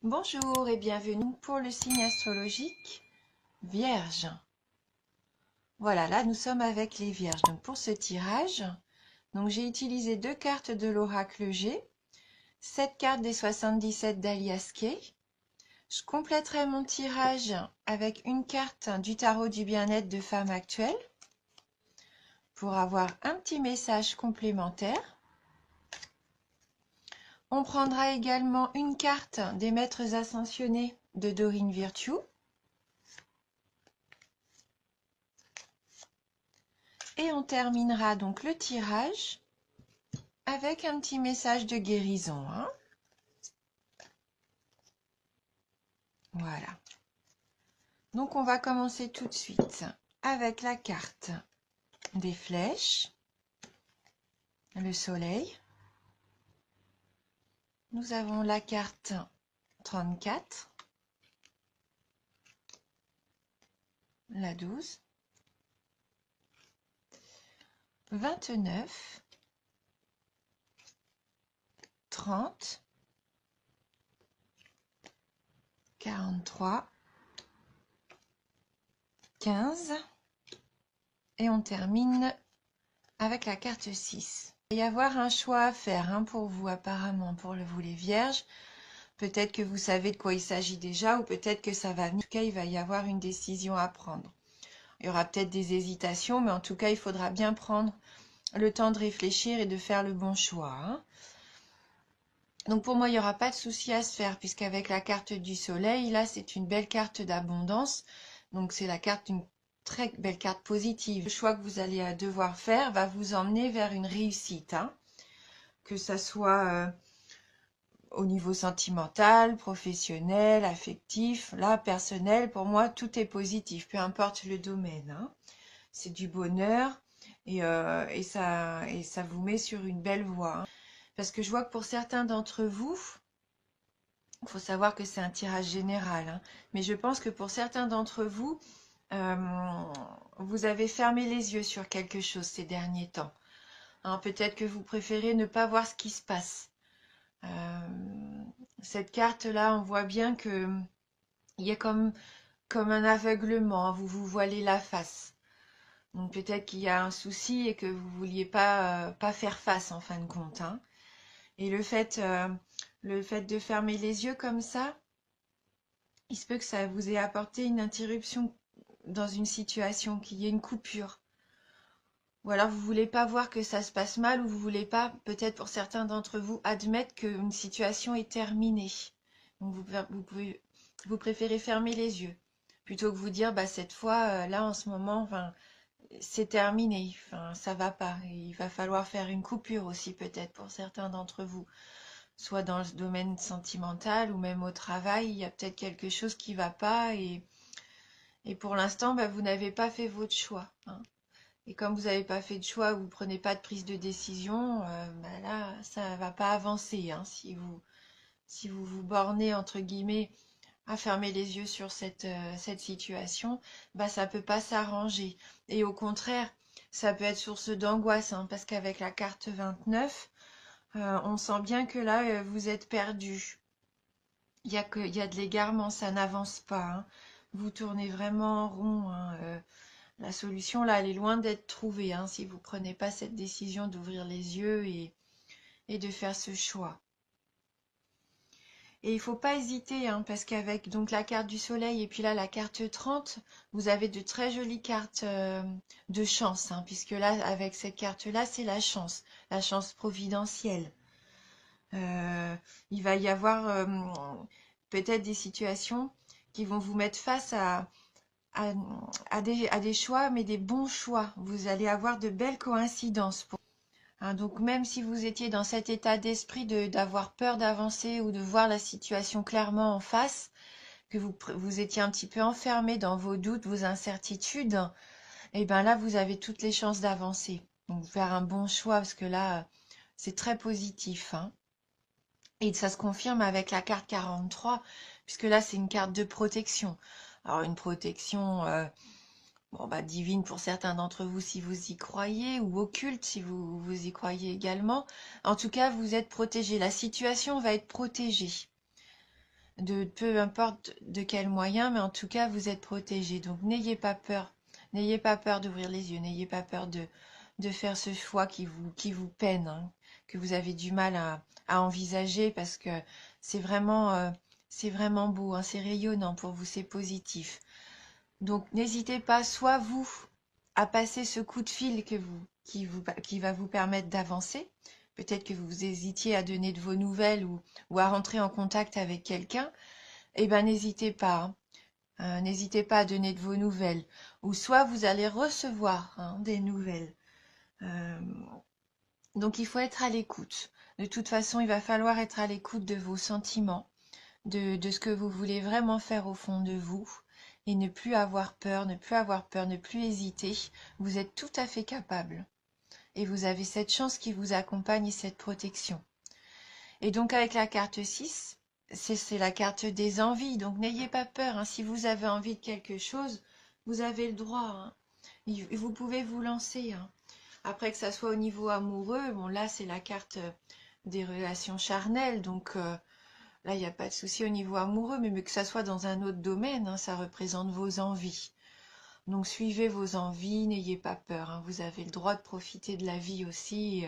Bonjour et bienvenue pour le signe astrologique Vierge. Voilà, là nous sommes avec les Vierges. Donc pour ce tirage, j'ai utilisé deux cartes de l'oracle G, 7 cartes des 77 d'Alias Kay. Je compléterai mon tirage avec une carte du tarot du bien-être de Femme Actuelle pour avoir un petit message complémentaire. On prendra également une carte des maîtres ascensionnés de Dorine Virtue. Et on terminera donc le tirage avec un petit message de guérison. Voilà. Donc on va commencer tout de suite avec la carte des flèches, le soleil. Nous avons la carte 34, la 12, 29, 30, 43, 15 et on termine avec la carte 6. Il va y avoir un choix à faire pour vous apparemment, pour vous les Vierges. Peut-être que vous savez de quoi il s'agit déjà ou peut-être que ça va venir. En tout cas, il va y avoir une décision à prendre. Il y aura peut-être des hésitations, mais en tout cas, il faudra bien prendre le temps de réfléchir et de faire le bon choix. Donc pour moi, il n'y aura pas de souci à se faire, puisqu'avec la carte du soleil, là, c'est une belle carte d'abondance. Donc c'est la carte d'une très belle carte positive. Le choix que vous allez devoir faire va vous emmener vers une réussite. Que ça soit au niveau sentimental, professionnel, affectif, là, personnel, pour moi, tout est positif, peu importe le domaine. C'est du bonheur et ça vous met sur une belle voie. Parce que je vois que pour certains d'entre vous, il faut savoir que c'est un tirage général, mais je pense que pour certains d'entre vous, vous avez fermé les yeux sur quelque chose ces derniers temps. Peut-être que vous préférez ne pas voir ce qui se passe. Cette carte-là, on voit bien que il y a comme un aveuglement, vous vous voilez la face. Donc peut-être qu'il y a un souci et que vous vouliez pas faire face en fin de compte. Et le fait de fermer les yeux comme ça, il se peut que ça vous ait apporté une interruption dans une situation, qu'il y ait une coupure. Ou alors vous voulez pas voir que ça se passe mal ou vous voulez pas, peut-être pour certains d'entre vous, admettre qu'une situation est terminée. Donc vous préférez fermer les yeux plutôt que vous dire bah cette fois là en ce moment c'est terminé, ça va pas. Il va falloir faire une coupure aussi peut-être pour certains d'entre vous, soit dans le domaine sentimental ou même au travail, il y a peut-être quelque chose qui va pas et pour l'instant vous n'avez pas fait votre choix. Et comme vous n'avez pas fait de choix, vous ne prenez pas de prise de décision, là, ça ne va pas avancer. Si vous vous bornez, entre guillemets, à fermer les yeux sur cette situation, ça ne peut pas s'arranger. Et au contraire, ça peut être source d'angoisse, parce qu'avec la carte 29, on sent bien que là, vous êtes perdu. Il y a de l'égarement, ça n'avance pas. Vous tournez vraiment en rond. La solution, là, elle est loin d'être trouvée, si vous ne prenez pas cette décision d'ouvrir les yeux et de faire ce choix. Et il ne faut pas hésiter, parce qu'avec donc la carte du soleil et puis là, la carte 30, vous avez de très jolies cartes de chance, puisque là, avec cette carte-là, c'est la chance providentielle. Il va y avoir peut-être des situations qui vont vous mettre face à des choix, mais des bons choix. Vous allez avoir de belles coïncidences. Donc même si vous étiez dans cet état d'esprit d'avoir peur d'avancer ou de voir la situation clairement en face, que vous étiez un petit peu enfermé dans vos doutes, vos incertitudes, et bien là, vous avez toutes les chances d'avancer. Donc faire un bon choix, parce que là, c'est très positif. Et ça se confirme avec la carte 43, puisque là, c'est une carte de protection. Alors une protection divine pour certains d'entre vous si vous y croyez, ou occulte si vous y croyez également. En tout cas, vous êtes protégé. La situation va être protégée. de peu importe de quel moyen, mais en tout cas, vous êtes protégé. Donc, n'ayez pas peur. N'ayez pas peur d'ouvrir les yeux. N'ayez pas peur de faire ce choix qui vous peine, hein, que vous avez du mal à envisager parce que c'est vraiment beau, hein, c'est rayonnant pour vous, c'est positif. Donc, n'hésitez pas, soit vous, à passer ce coup de fil qui va vous permettre d'avancer. Peut-être que vous hésitiez à donner de vos nouvelles ou à rentrer en contact avec quelqu'un. Eh bien, n'hésitez pas, hein. N'hésitez pas à donner de vos nouvelles. Ou soit vous allez recevoir, hein, des nouvelles. Euh, donc, il faut être à l'écoute. De toute façon, il va falloir être à l'écoute de vos sentiments, de ce que vous voulez vraiment faire au fond de vous. Et ne plus avoir peur, ne plus avoir peur, ne plus hésiter. Vous êtes tout à fait capable. Et vous avez cette chance qui vous accompagne et cette protection. Et donc avec la carte 6, c'est la carte des envies. Donc n'ayez pas peur, hein. Si vous avez envie de quelque chose, vous avez le droit, hein. Vous pouvez vous lancer, hein. Après que ça soit au niveau amoureux, bon là c'est la carte des relations charnelles. Donc là il n'y a pas de souci au niveau amoureux, mais que ça soit dans un autre domaine, hein, ça représente vos envies. Donc suivez vos envies, n'ayez pas peur, hein. Vous avez le droit de profiter de la vie aussi.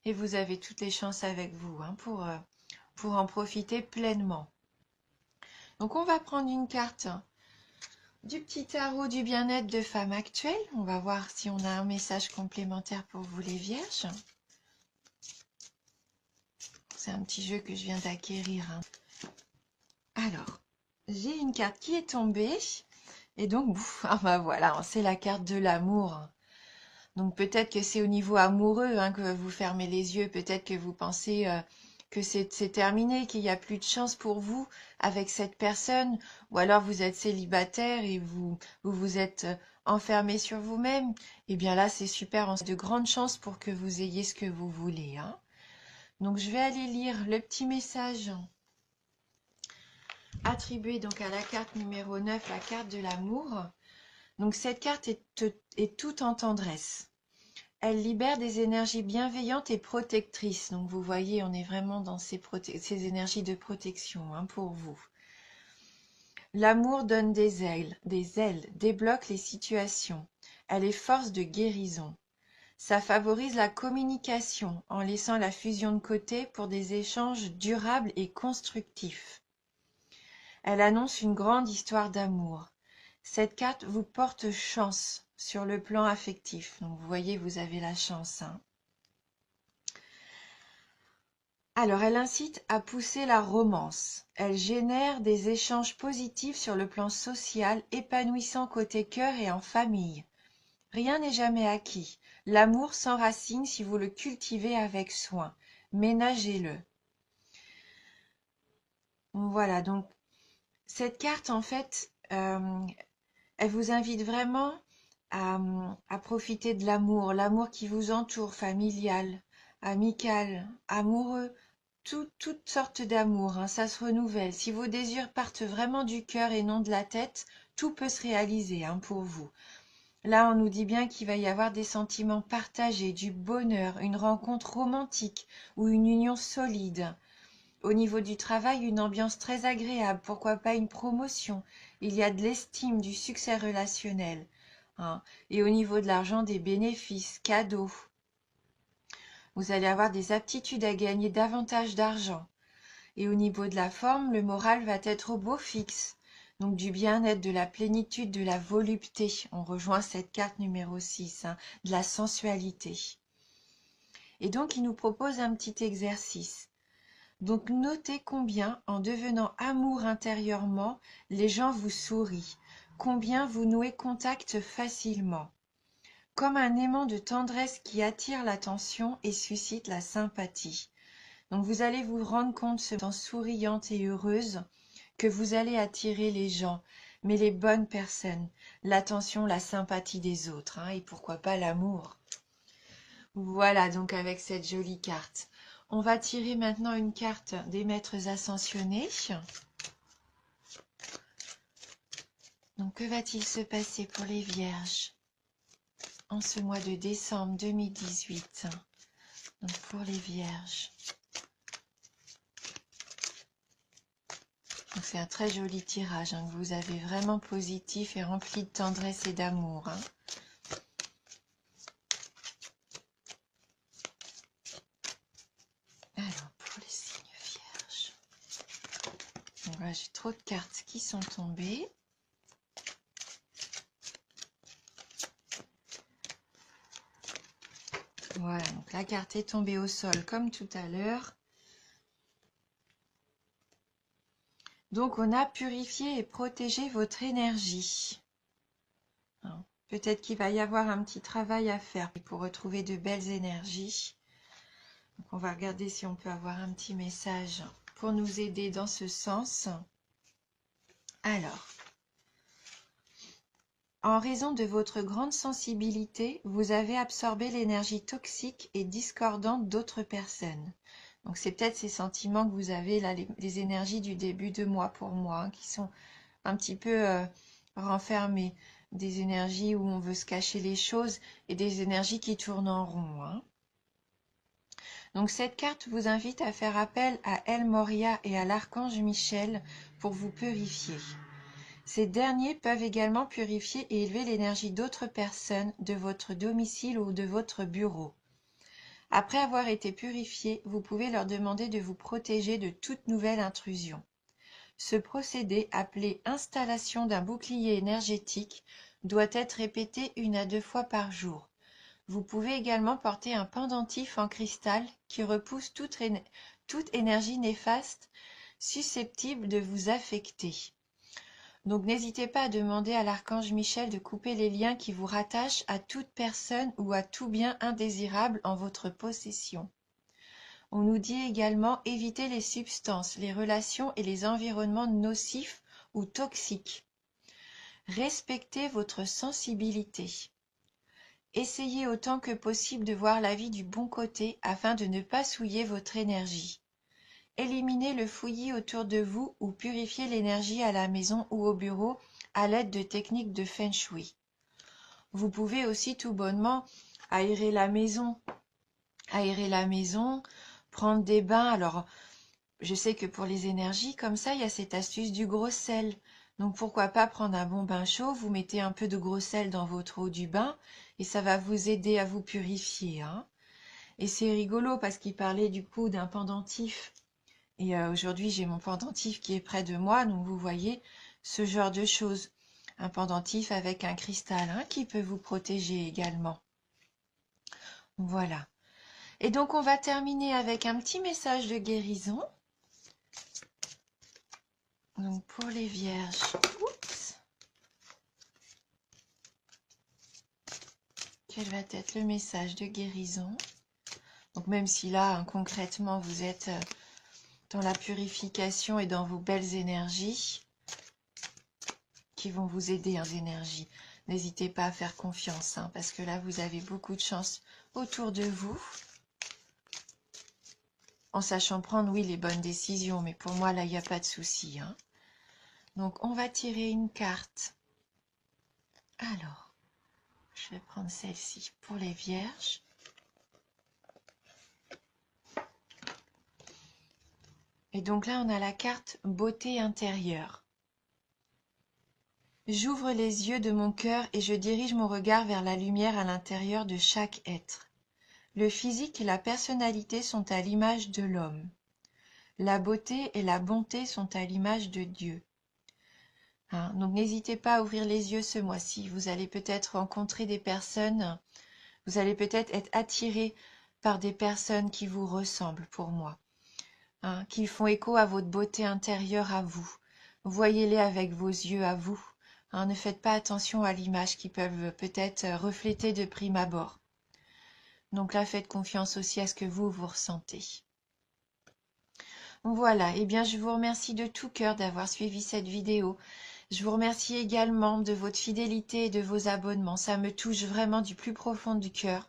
Et vous avez toutes les chances avec vous, hein, pour en profiter pleinement. Donc on va prendre une carte, hein, du petit tarot du bien-être de femme actuelle. On va voir si on a un message complémentaire pour vous les vierges. C'est un petit jeu que je viens d'acquérir, hein. Alors, j'ai une carte qui est tombée. Et donc, ah bah voilà, c'est la carte de l'amour. Donc peut-être que c'est au niveau amoureux, hein, que vous fermez les yeux, peut-être que vous pensez que c'est terminé, qu'il n'y a plus de chance pour vous avec cette personne, ou alors vous êtes célibataire et vous êtes enfermé sur vous-même. Eh bien là, c'est super, on a de grandes chances pour que vous ayez ce que vous voulez, hein. Donc je vais aller lire le petit message attribué donc à la carte numéro 9, la carte de l'amour. Donc cette carte est toute en tendresse. Elle libère des énergies bienveillantes et protectrices. Donc vous voyez, on est vraiment dans ces énergies de protection, hein, pour vous. L'amour donne des ailes, débloque les situations. Elle est force de guérison. Ça favorise la communication en laissant la fusion de côté pour des échanges durables et constructifs. Elle annonce une grande histoire d'amour. Cette carte vous porte chance sur le plan affectif. Donc vous voyez, vous avez la chance, hein. Alors, elle incite à pousser la romance. Elle génère des échanges positifs sur le plan social, épanouissant côté cœur et en famille. Rien n'est jamais acquis. L'amour s'enracine si vous le cultivez avec soin. Ménagez-le. Voilà, donc cette carte, en fait, elle vous invite vraiment à profiter de l'amour, l'amour qui vous entoure, familial, amical, amoureux, toutes sortes d'amour, hein, ça se renouvelle. Si vos désirs partent vraiment du cœur et non de la tête, tout peut se réaliser, hein, pour vous. Là, on nous dit bien qu'il va y avoir des sentiments partagés, du bonheur, une rencontre romantique ou une union solide. Au niveau du travail, une ambiance très agréable, pourquoi pas une promotion. Il y a de l'estime, du succès relationnel, hein. Et au niveau de l'argent, des bénéfices, cadeaux. Vous allez avoir des aptitudes à gagner davantage d'argent. Et au niveau de la forme, le moral va être au beau fixe. Donc du bien-être, de la plénitude, de la volupté. On rejoint cette carte numéro 6, hein, de la sensualité. Et donc il nous propose un petit exercice. Donc notez combien, en devenant amour intérieurement, les gens vous sourient, combien vous nouez contact facilement, comme un aimant de tendresse qui attire l'attention et suscite la sympathie. Donc vous allez vous rendre compte, en souriante et heureuse, que vous allez attirer les gens, mais les bonnes personnes, l'attention, la sympathie des autres, hein, et pourquoi pas l'amour. Voilà donc avec cette jolie carte. On va tirer maintenant une carte des maîtres ascensionnés. Donc que va-t-il se passer pour les vierges en ce mois de décembre 2018? Donc pour les vierges. C'est un très joli tirage hein, que vous avez, vraiment positif et rempli de tendresse et d'amour. Hein. Alors, pour les signes vierges. Voilà, j'ai trop de cartes qui sont tombées. Voilà, donc la carte est tombée au sol comme tout à l'heure. Donc, on a purifié et protégé votre énergie. Peut-être qu'il va y avoir un petit travail à faire pour retrouver de belles énergies. Donc, on va regarder si on peut avoir un petit message pour nous aider dans ce sens. Alors, en raison de votre grande sensibilité, vous avez absorbé l'énergie toxique et discordante d'autres personnes. Donc, c'est peut-être ces sentiments que vous avez là, les énergies du début de mois pour moi, hein, qui sont un petit peu renfermées. Des énergies où on veut se cacher les choses et des énergies qui tournent en rond. Hein. Donc, cette carte vous invite à faire appel à El Moria et à l'archange Michel pour vous purifier. Ces derniers peuvent également purifier et élever l'énergie d'autres personnes, de votre domicile ou de votre bureau. Après avoir été purifiés, vous pouvez leur demander de vous protéger de toute nouvelle intrusion. Ce procédé, appelé installation d'un bouclier énergétique, doit être répété 1 à 2 fois par jour. Vous pouvez également porter un pendentif en cristal qui repousse toute énergie néfaste susceptible de vous affecter. Donc n'hésitez pas à demander à l'archange Michel de couper les liens qui vous rattachent à toute personne ou à tout bien indésirable en votre possession. On nous dit également éviter les substances, les relations et les environnements nocifs ou toxiques. Respectez votre sensibilité. Essayez autant que possible de voir la vie du bon côté afin de ne pas souiller votre énergie. Éliminez le fouillis autour de vous ou purifiez l'énergie à la maison ou au bureau à l'aide de techniques de Feng Shui. Vous pouvez aussi tout bonnement aérer la maison, prendre des bains. Alors, je sais que pour les énergies, comme ça, il y a cette astuce du gros sel. Donc, pourquoi pas prendre un bon bain chaud, vous mettez un peu de gros sel dans votre eau du bain et ça va vous aider à vous purifier. Hein. Et c'est rigolo parce qu'il parlait du coup d'un pendentif. Et aujourd'hui, j'ai mon pendentif qui est près de moi, donc vous voyez ce genre de choses. Un pendentif avec un cristal hein, qui peut vous protéger également. Voilà. Et donc, on va terminer avec un petit message de guérison. Donc, pour les vierges, quel va être le message de guérison? Donc, même si là, hein, concrètement, vous êtes dans la purification et dans vos belles énergies qui vont vous aider, hein, énergies. N'hésitez pas à faire confiance, hein, parce que là, vous avez beaucoup de chance autour de vous. En sachant prendre, oui, les bonnes décisions, mais pour moi, là, il n'y a pas de souci. Hein. Donc, on va tirer une carte. Alors, je vais prendre celle-ci pour les vierges. Et donc là, on a la carte beauté intérieure. J'ouvre les yeux de mon cœur et je dirige mon regard vers la lumière à l'intérieur de chaque être. Le physique et la personnalité sont à l'image de l'homme. La beauté et la bonté sont à l'image de Dieu. Hein, donc n'hésitez pas à ouvrir les yeux ce mois-ci. Vous allez peut-être rencontrer des personnes, vous allez peut-être être attiré par des personnes qui vous ressemblent pour moi, hein, qui font écho à votre beauté intérieure à vous. Voyez-les avec vos yeux à vous. Hein, ne faites pas attention à l'image qui peuvent peut-être refléter de prime abord. Donc là, faites confiance aussi à ce que vous ressentez. Voilà, et bien je vous remercie de tout cœur d'avoir suivi cette vidéo. Je vous remercie également de votre fidélité et de vos abonnements. Ça me touche vraiment du plus profond du cœur.